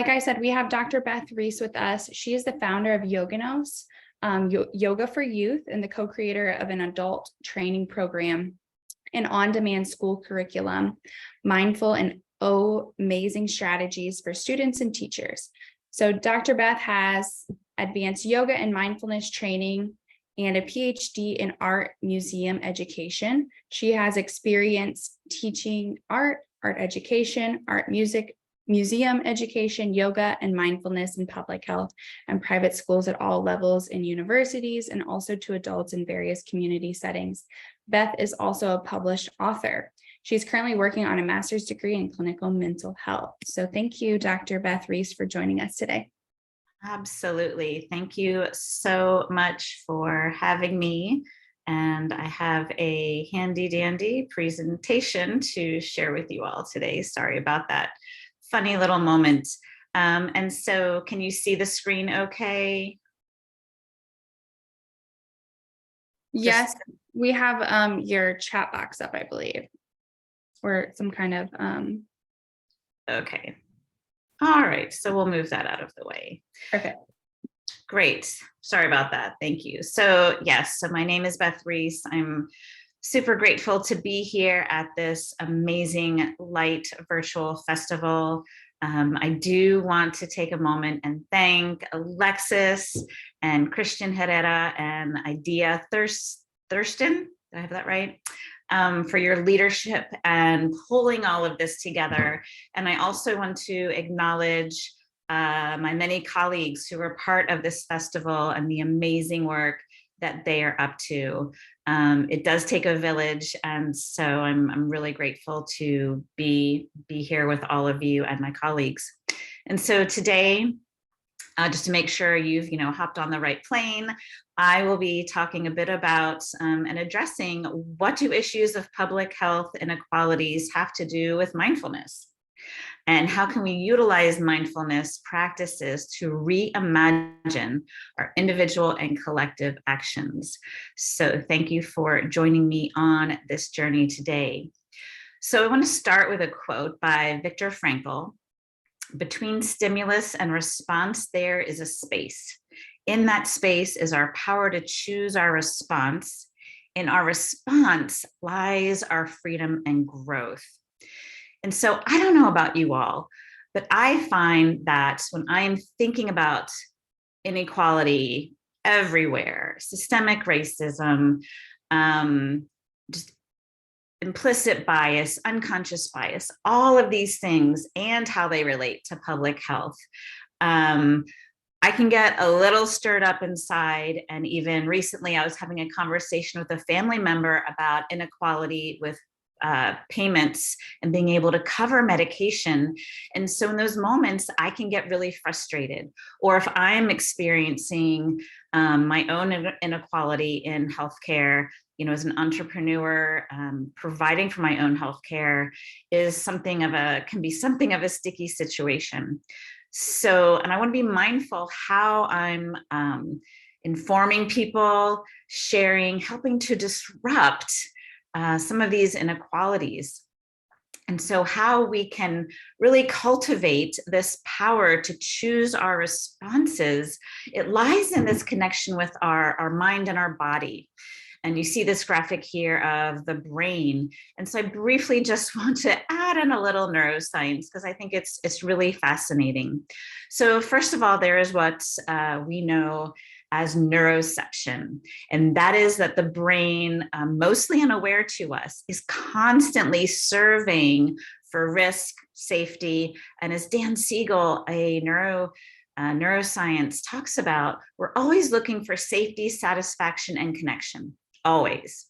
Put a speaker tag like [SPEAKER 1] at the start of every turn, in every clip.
[SPEAKER 1] like I said, we have Dr. Beth Reese with us. She is the founder of Yogiños, Yoga for Youth, and the co-creator of an adult training program, an on-demand school curriculum, mindful and OHMazing Strategies for students and teachers. So Dr. Beth has advanced yoga and mindfulness training and a Ph.D. in art museum education. She has experience teaching art education, art music, museum education, yoga, and mindfulness in public health and private schools at all levels in universities, and also to adults in various community settings. Beth is also a published author. She's currently working on a master's degree in clinical mental health. So thank you, Dr. Beth Reese, for joining us today.
[SPEAKER 2] Absolutely. Thank you so much for having me. And I have a handy dandy presentation to share with you all today. Sorry about that funny little moment. And so can you see the screen okay?
[SPEAKER 1] Yes, we have your chat box up, I believe, or some kind of.
[SPEAKER 2] Okay. All right, so we'll move that out of the way.
[SPEAKER 1] Perfect.
[SPEAKER 2] Great. Sorry about that. Thank you. So yes, so my name is Beth Reese. I'm super grateful to be here at this amazing light virtual festival. I do want to take a moment and thank Alexis and Christian Herrera and Idea Thurston. Did I have that right? For your leadership and pulling all of this together. And I also want to acknowledge my many colleagues who are part of this festival and the amazing work that they are up to. It does take a village, and so I'm really grateful to be here with all of you and my colleagues. And so today, just to make sure you've hopped on the right plane, I will be talking a bit about and addressing what do issues of public health inequalities have to do with mindfulness, and how can we utilize mindfulness practices to reimagine our individual and collective actions. So thank you for joining me on this journey today. So I want to start with a quote by Viktor Frankl. Between stimulus and response, there is a space. In that space is our power to choose our response. In our response lies our freedom and growth. And so I don't know about you all, but I find that when I'm thinking about inequality everywhere, systemic racism, just implicit bias, unconscious bias, all of these things and how they relate to public health, I can get a little stirred up inside. And even recently, I was having a conversation with a family member about inequality with payments and being able to cover medication. And so in those moments, I can get really frustrated. Or if I'm experiencing my own inequality in healthcare, as an entrepreneur, providing for my own healthcare can be something of a sticky situation. So, and I want to be mindful how I'm informing people, sharing, helping to disrupt some of these inequalities. And so how we can really cultivate this power to choose our responses, it lies in this connection with our mind and our body. And you see this graphic here of the brain. And so I briefly just want to add in a little neuroscience because I think it's really fascinating. So first of all, there is what we know as neuroception. And that is that the brain, mostly unaware to us, is constantly surveying for risk, safety. And as Dan Siegel, a neuroscience talks about, we're always looking for safety, satisfaction, and connection, always,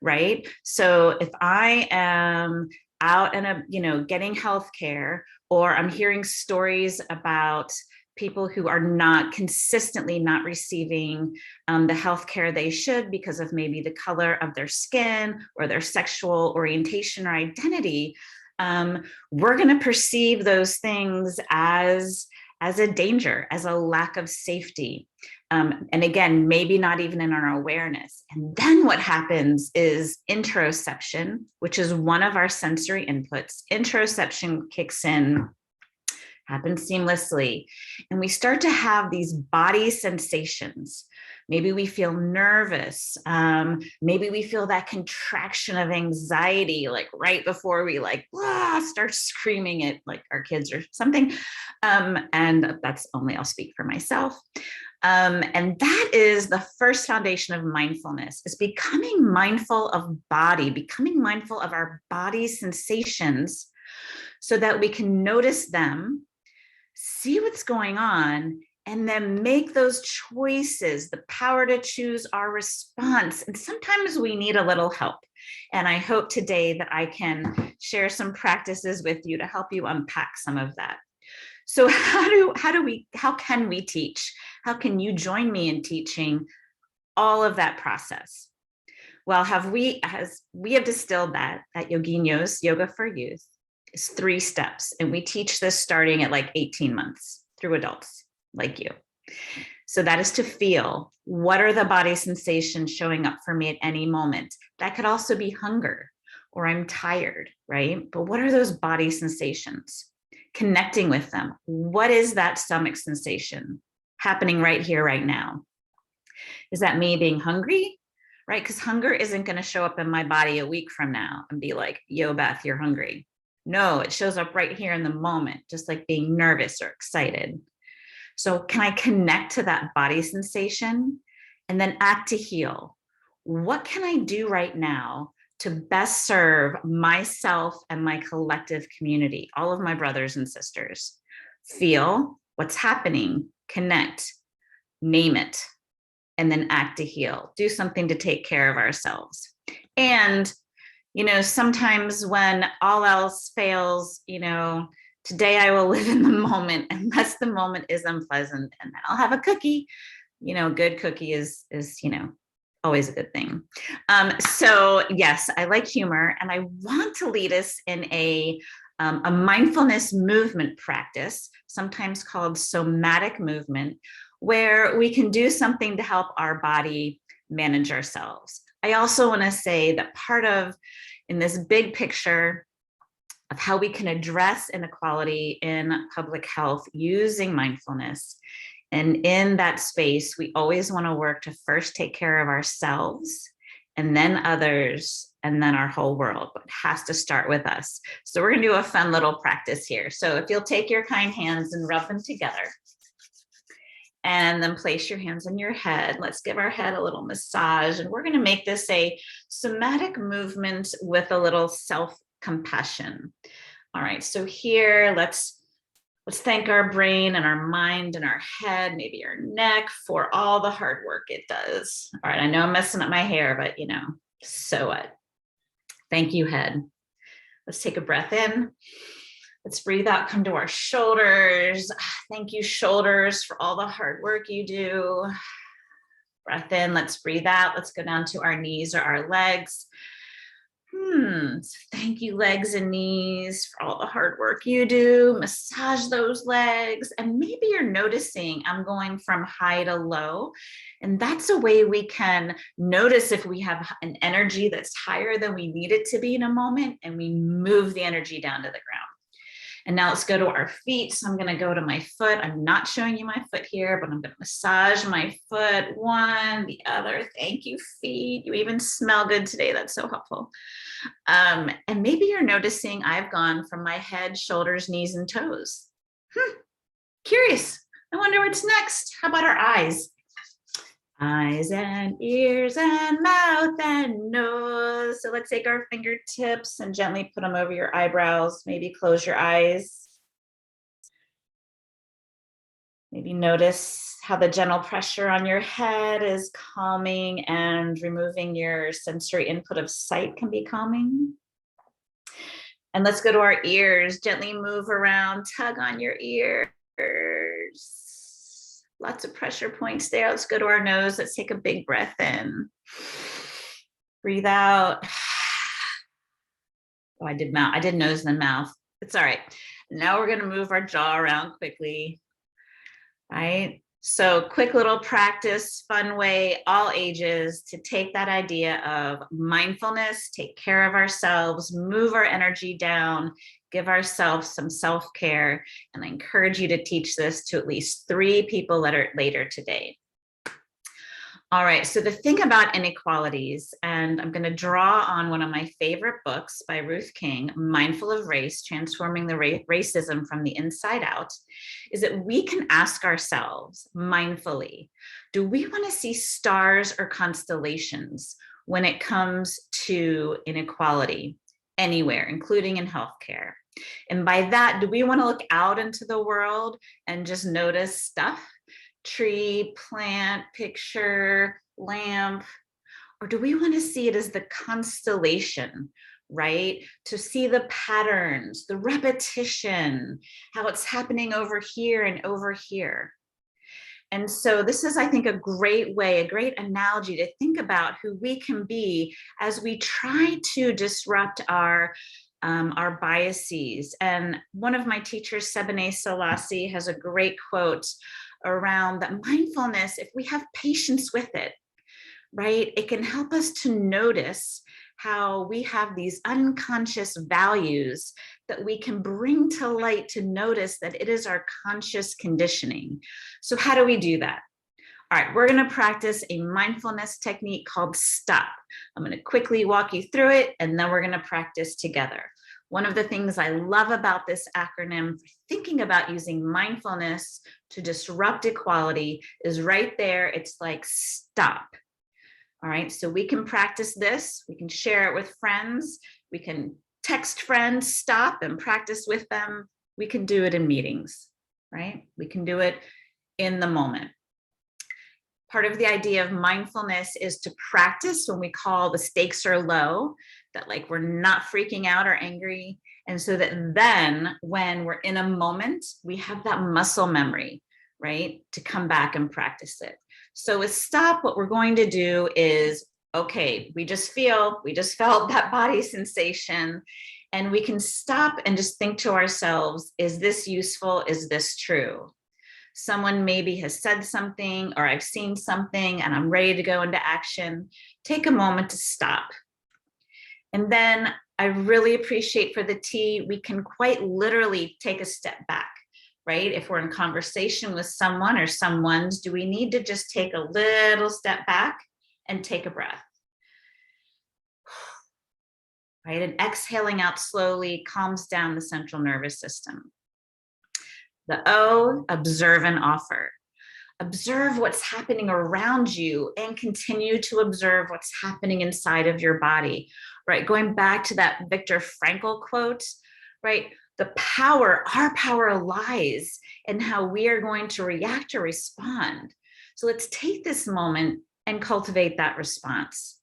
[SPEAKER 2] right? So if I am out and getting healthcare, or I'm hearing stories about people who are not consistently not receiving the healthcare they should because of maybe the color of their skin or their sexual orientation or identity, we're going to perceive those things as a danger, as a lack of safety. And again, maybe not even in our awareness. And then what happens is interoception, which is one of our sensory inputs. Interoception kicks in. happens seamlessly. And we start to have these body sensations. Maybe we feel nervous. Maybe we feel that contraction of anxiety, like right before we start screaming at like our kids or something. And that's only, I'll speak for myself. And that is the first foundation of mindfulness, is becoming mindful of body, becoming mindful of our body sensations so that we can notice them, see what's going on, and then make those choices, the power to choose our response. And sometimes we need a little help. And I hope today that I can share some practices with you to help you unpack some of that. So how can we teach? How can you join me in teaching all of that process? Well, we have distilled that at Yogiños, Yoga for Youth, is 3 steps. And we teach this starting at like 18 months through adults like you. So that is to feel, what are the body sensations showing up for me at any moment? That could also be hunger, or I'm tired, right? But what are those body sensations? Connecting with them. What is that stomach sensation happening right here, right now? Is that me being hungry, right? Because hunger isn't going to show up in my body a week from now and be like, yo, Beth, you're hungry. No, it shows up right here in the moment, just like being nervous or excited. So can I connect to that body sensation and then act to heal? What can I do right now to best serve myself and my collective community, all of my brothers and sisters? Feel what's happening, connect, name it, and then act to heal. Do something to take care of ourselves. And, sometimes when all else fails, today I will live in the moment, unless the moment is unpleasant, and then I'll have a cookie. Good cookie is always a good thing. So yes, I like humor, and I want to lead us in a mindfulness movement practice, sometimes called somatic movement, where we can do something to help our body manage ourselves. I also want to say that part of, in this big picture of how we can address inequality in public health using mindfulness, and in that space, we always want to work to first take care of ourselves, and then others, and then our whole world. But it has to start with us. So we're going to do a fun little practice here. So if you'll take your kind hands and rub them together, and then place your hands on your head. Let's give our head a little massage. And we're going to make this a somatic movement with a little self-compassion. All right, so here, let's thank our brain and our mind and our head, maybe our neck, for all the hard work it does. All right, I know I'm messing up my hair, but so what? Thank you, head. Let's take a breath in. Let's breathe out, come to our shoulders. Thank you, shoulders, for all the hard work you do. Breath in, let's breathe out. Let's go down to our knees or our legs. Thank you, legs and knees, for all the hard work you do. Massage those legs. And maybe you're noticing I'm going from high to low. And that's a way we can notice if we have an energy that's higher than we need it to be in a moment, and we move the energy down to the ground. And now let's go to our feet. So I'm going to go to my foot. I'm not showing you my foot here, but I'm going to massage my foot, one, the other. Thank you, feet. You even smell good today. That's so helpful. And maybe you're noticing I've gone from my head, shoulders, knees, and toes. Curious. I wonder what's next. How about our eyes? Eyes and ears and mouth and nose. So let's take our fingertips and gently put them over your eyebrows. Maybe close your eyes. Maybe notice how the gentle pressure on your head is calming, and removing your sensory input of sight can be calming. And let's go to our ears. Gently move around, tug on your ears. Lots of pressure points there. Let's go to our nose. Let's take a big breath in. Breathe out. Oh, I did nose and then mouth. It's all right. Now we're going to move our jaw around quickly. Right? So quick little practice, fun way, all ages, to take that idea of mindfulness, take care of ourselves, move our energy down, give ourselves some self-care. And I encourage you to teach this to at least 3 people later today. All right, so the thing about inequalities, and I'm going to draw on one of my favorite books by Ruth King, Mindful of Race, Transforming the Racism from the Inside Out, is that we can ask ourselves mindfully, do we want to see stars or constellations when it comes to inequality anywhere, including in healthcare? And by that, do we want to look out into the world and just notice stuff? Tree, plant, picture, lamp, or do we want to see it as the constellation, right? To see the patterns, the repetition, how it's happening over here and over here. And so this is, I think, a great way, a great analogy to think about who we can be as we try to disrupt our biases. And one of my teachers, Sebene Selassie, has a great quote around that mindfulness, if we have patience with it, right, it can help us to notice how we have these unconscious values that we can bring to light to notice that it is our conscious conditioning. So how do we do that? All right, we're going to practice a mindfulness technique called STOP. I'm going to quickly walk you through it, and then we're going to practice together. One of the things I love about this acronym for thinking about using mindfulness to disrupt equality is right there. It's like STOP. All right, so we can practice this. We can share it with friends. We can text friends, stop and practice with them. We can do it in meetings, right? We can do it in the moment. Part of the idea of mindfulness is to practice when we call the stakes are low, that like we're not freaking out or angry. And so that then when we're in a moment, we have that muscle memory, right? To come back and practice it. So with STOP, what we're going to do is, okay, we just felt that body sensation, and we can stop and just think to ourselves, is this useful? Is this true? Someone maybe has said something, or I've seen something and I'm ready to go into action. Take a moment to stop. And then I really appreciate for the T, we can quite literally take a step back, right? If we're in conversation with someone or someone's, do we need to just take a little step back and take a breath? Right, and exhaling out slowly calms down the central nervous system. The O, observe and offer. Observe what's happening around you and continue to observe what's happening inside of your body, right? Going back to that Viktor Frankl quote, right? Our power lies in how we are going to react or respond. So let's take this moment and cultivate that response.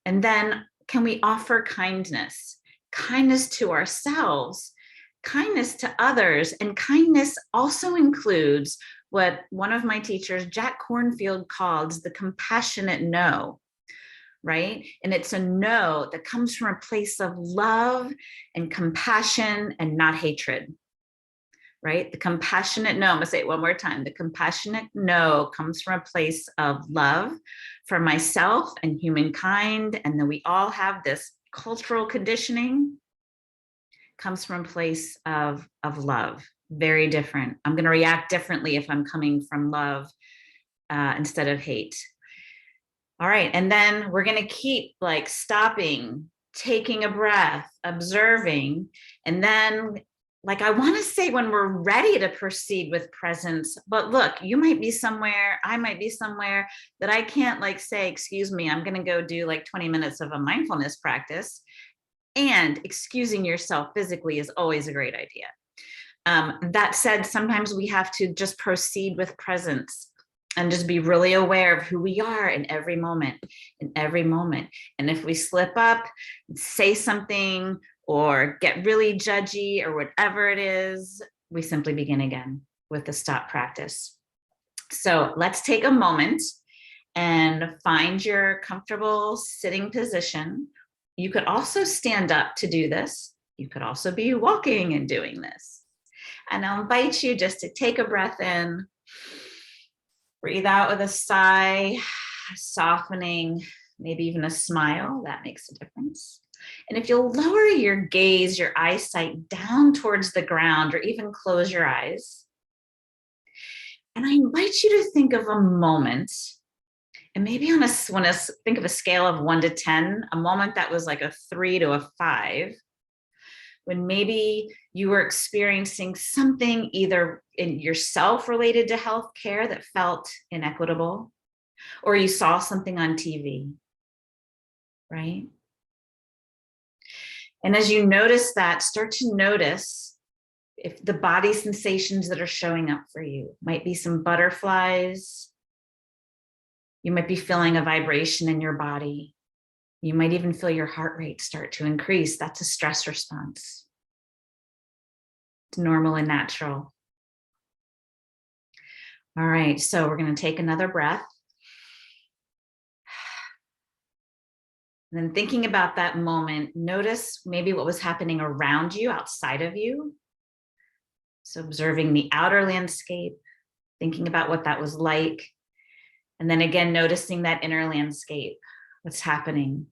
[SPEAKER 2] And then can we offer kindness? Kindness to ourselves, kindness to others, and kindness also includes what one of my teachers, Jack Kornfield, called the compassionate no, right? And it's a no that comes from a place of love and compassion and not hatred, right? The compassionate no, I'm gonna say it one more time. The compassionate no comes from a place of love for myself and humankind. And then we all have this cultural conditioning, comes from a place of love. Very different. I'm going to react differently if I'm coming from love instead of hate. All right. And then we're going to keep like stopping, taking a breath, observing. And then like, I want to say when we're ready to proceed with presence, but look, you might be somewhere, I might be somewhere that I can't like say, excuse me, I'm going to go do like 20 minutes of a mindfulness practice. And excusing yourself physically is always a great idea. That said, sometimes we have to just proceed with presence and just be really aware of who we are in every moment, And if we slip up, say something, or get really judgy or whatever it is, we simply begin again with the stop practice. So let's take a moment and find your comfortable sitting position. You could also stand up to do this. You could also be walking and doing this. And I'll invite you just to take a breath in Breathe out with a sigh, softening, maybe even a smile. That makes a difference. And if you'll lower your gaze, your eyesight down towards the ground, or even close your eyes. And I invite you to think of a moment, and maybe when I think of a scale of 1 to 10, a moment that was like a 3 to a 5, when maybe you were experiencing something either in yourself related to healthcare that felt inequitable, or you saw something on TV, right? And as you notice that, start to notice if the body sensations that are showing up for you might be some butterflies. You might be feeling a vibration in your body. You might even feel your heart rate start to increase. That's a stress response. It's normal and natural. All right, so we're going to take another breath. And then thinking about that moment, notice maybe what was happening around you, outside of you. So observing the outer landscape, thinking about what that was like. And then again, noticing that inner landscape, what's happening.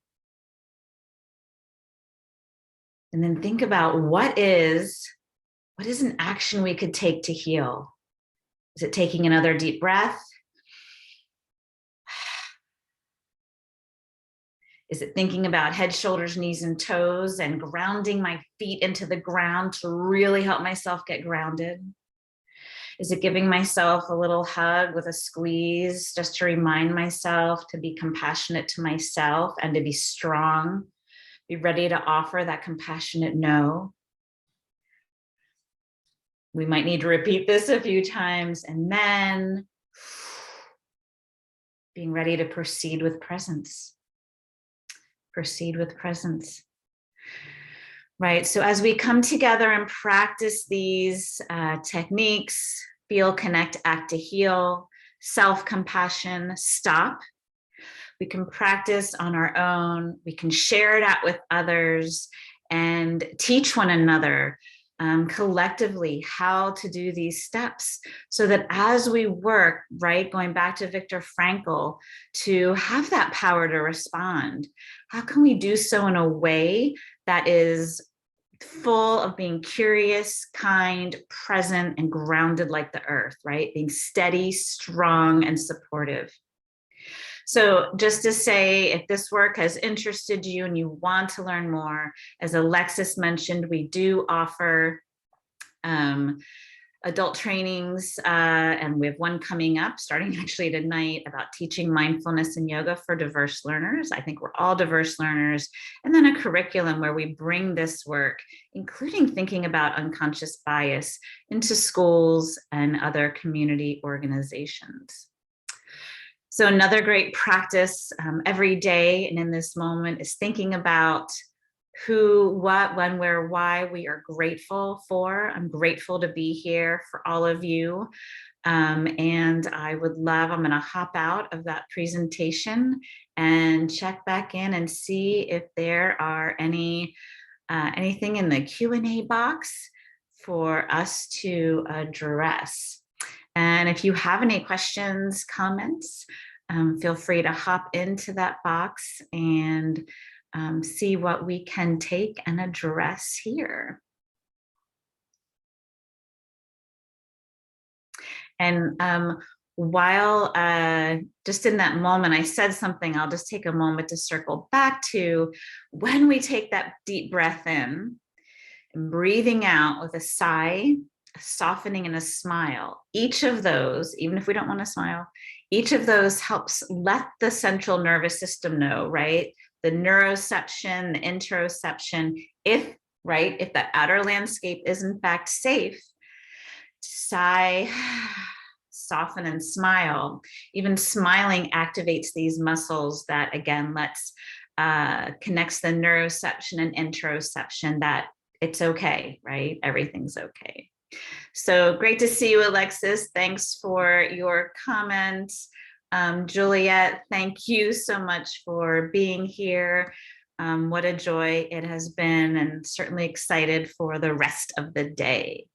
[SPEAKER 2] And then think about what is an action we could take to heal? Is it taking another deep breath? Is it thinking about head, shoulders, knees, and toes and grounding my feet into the ground to really help myself get grounded? Is it giving myself a little hug with a squeeze just to remind myself to be compassionate to myself and to be strong, be ready to offer that compassionate no? We might need to repeat this a few times, and then being ready to proceed with presence. Proceed with presence. Right, so as we come together and practice these techniques, feel, connect, act to heal, self-compassion, stop. We can practice on our own. We can share it out with others and teach one another collectively how to do these steps, so that as we work, right, going back to Viktor Frankl, to have that power to respond, how can we do so in a way that is full of being curious, kind, present, and grounded like the earth, right? Being steady, strong, and supportive. So just to say, if this work has interested you and you want to learn more, as Alexis mentioned, we do offer adult trainings, and we have one coming up starting actually tonight about teaching mindfulness and yoga for diverse learners. I think we're all diverse learners. And then a curriculum where we bring this work, including thinking about unconscious bias, into schools and other community organizations. So another great practice every day and in this moment is thinking about who, what, when, where, why we are grateful for. I'm grateful to be here for all of you. And I'm going to hop out of that presentation and check back in and see if there are anything in the Q&A box for us to address. And if you have any questions, comments, feel free to hop into that box and see what we can take and address here. And while just in that moment, I said something, I'll just take a moment to circle back to when we take that deep breath in and breathing out with a sigh, a softening, and a smile. Each of those, even if we don't want to smile, each of those helps let the central nervous system know, right? The neuroception, the interoception, if that outer landscape is in fact safe, sigh, soften, and smile. Even smiling activates these muscles that, again, connects the neuroception and interoception that it's okay, right? Everything's okay. So great to see you, Alexis. Thanks for your comments. Juliet, thank you so much for being here. What a joy it has been, and certainly excited for the rest of the day.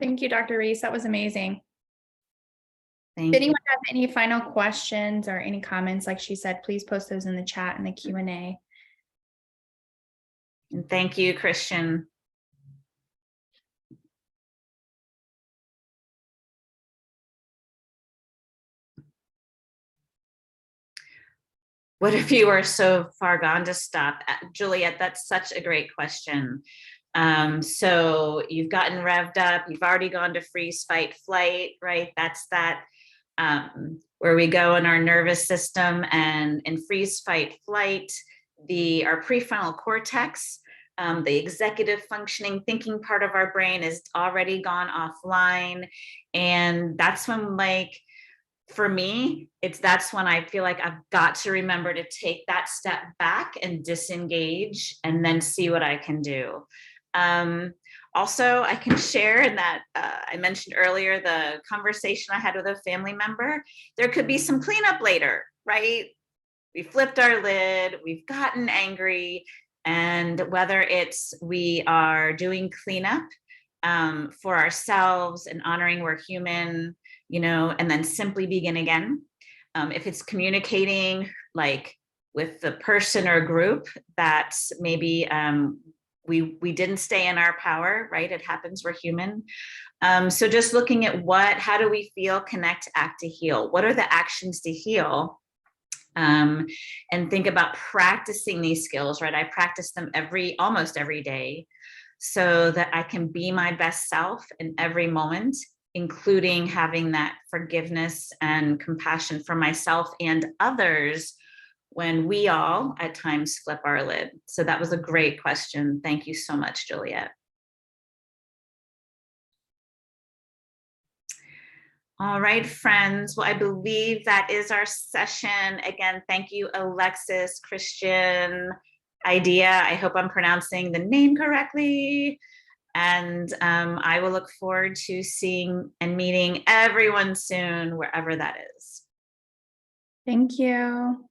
[SPEAKER 1] Thank you, Dr. Reese. That was amazing.
[SPEAKER 2] Thank
[SPEAKER 1] If
[SPEAKER 2] you.
[SPEAKER 1] anyone has any final questions or any comments, like she said, please post those in the chat and the Q&A.
[SPEAKER 2] And thank you, Christian. What if you are so far gone to stop? Juliet, that's such a great question. So you've gotten revved up, you've already gone to freeze, fight, flight, right? That's that where we go in our nervous system, and in freeze, fight, flight, our prefrontal cortex, the executive functioning thinking part of our brain is already gone offline. And that's when, like, for me, that's when I feel like I've got to remember to take that step back and disengage and then see what I can do. Also, I can share in that I mentioned earlier the conversation I had with a family member. There could be some cleanup later, right? We flipped our lid, we've gotten angry, and whether it's we are doing cleanup for ourselves and honoring we're human, and then simply begin again. If it's communicating like with the person or group that maybe we didn't stay in our power, right? It happens, we're human. So just looking at how do we feel, connect, act to heal? What are the actions to heal? And think about practicing these skills, right? I practice them almost every day so that I can be my best self in every moment, including having that forgiveness and compassion for myself and others when we all at times flip our lid. So that was a great question. Thank you so much, Juliet. All right, friends. Well, I believe that is our session. Again, thank you, Alexis, Christian, Idea. I hope I'm pronouncing the name correctly. And I will look forward to seeing and meeting everyone soon, wherever that is.
[SPEAKER 1] Thank you.